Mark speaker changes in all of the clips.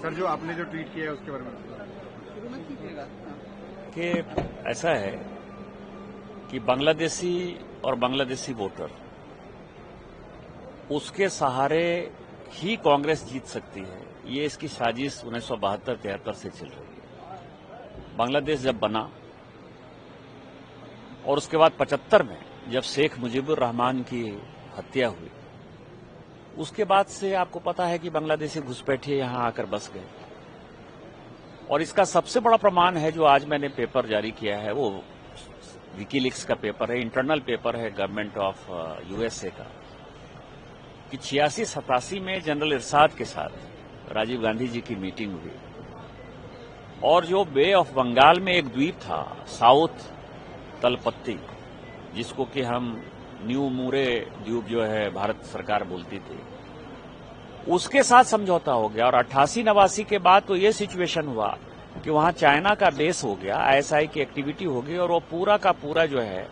Speaker 1: Sir, जो आपने जो ट्वीट किया है उसके बारे में
Speaker 2: कि ऐसा है कि बांग्लादेशी और बांग्लादेशी वोटर, उसके सहारे ही कांग्रेस जीत सकती है, ये इसकी साजिश 1972-73 से चल रही है। बांग्लादेश जब बना और उसके बाद 75 में जब शेख मुजीबुर रहमान की हत्या हुई, उसके बाद से आपको पता है कि बांग्लादेशी घुसपैठिए यहां आकर बस गए। और इसका सबसे बड़ा प्रमाण है जो आज मैंने पेपर जारी किया है, वो विकीलीक्स का पेपर है, इंटरनल पेपर है गवर्नमेंट ऑफ यूएसए का, कि 86-87 में जनरल इरशाद के साथ राजीव गांधी जी की मीटिंग हुई और जो बे ऑफ बंगाल में एक द्वीप था साउथ तलपत्ती, जिसको कि हम न्यू मूरे द्वीप जो है भारत सरकार बोलती थी, उसके साथ समझौता हो गया। और 88-89 के बाद तो ये सिचुएशन हुआ कि वहां चाइना का बेस हो गया, आईएसआई की एक्टिविटी हो गई और वो पूरा का पूरा जो है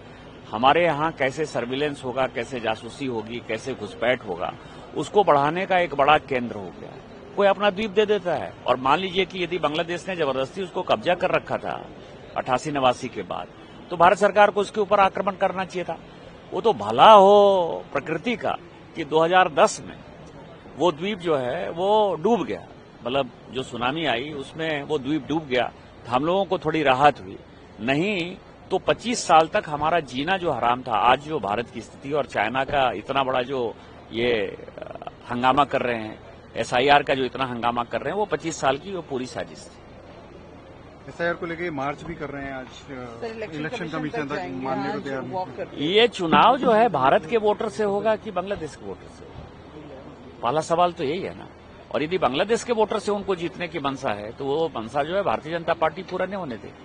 Speaker 2: हमारे यहां कैसे सर्विलेंस होगा, कैसे जासूसी होगी, कैसे घुसपैठ होगा, उसको बढ़ाने का एक बड़ा केंद्र हो गया। कोई अपना द्वीप दे देता है और मान लीजिए कि यदि बांग्लादेश ने जबरदस्ती उसको कब्जा कर रखा था 88-89 के बाद, तो भारत सरकार को उसके ऊपर आक्रमण करना चाहिए था। वो तो भला हो प्रकृति का कि 2010 में वो द्वीप जो है वो डूब गया, मतलब जो सुनामी आई उसमें वो द्वीप डूब गया, तो हम लोगों को थोड़ी राहत हुई। नहीं तो 25 साल तक हमारा जीना जो हराम था। आज जो भारत की स्थिति और चाइना का इतना बड़ा जो ये हंगामा कर रहे हैं, एसआईआर का जो इतना हंगामा कर रहे हैं, वो 25 साल की वो पूरी साजिश थी।
Speaker 1: एसआईआर को लेके मार्च भी कर रहे हैं आज, इलेक्शन कमीशन तक मानने को तैयार।
Speaker 2: ये चुनाव जो है भारत के वोटर से होगा कि बांग्लादेश के वोटर से? पहला सवाल तो यही है ना। और यदि बांग्लादेश के वोटर से उनको जीतने की मंशा है तो वो मंशा जो है भारतीय जनता पार्टी पूरा नहीं होने देगी।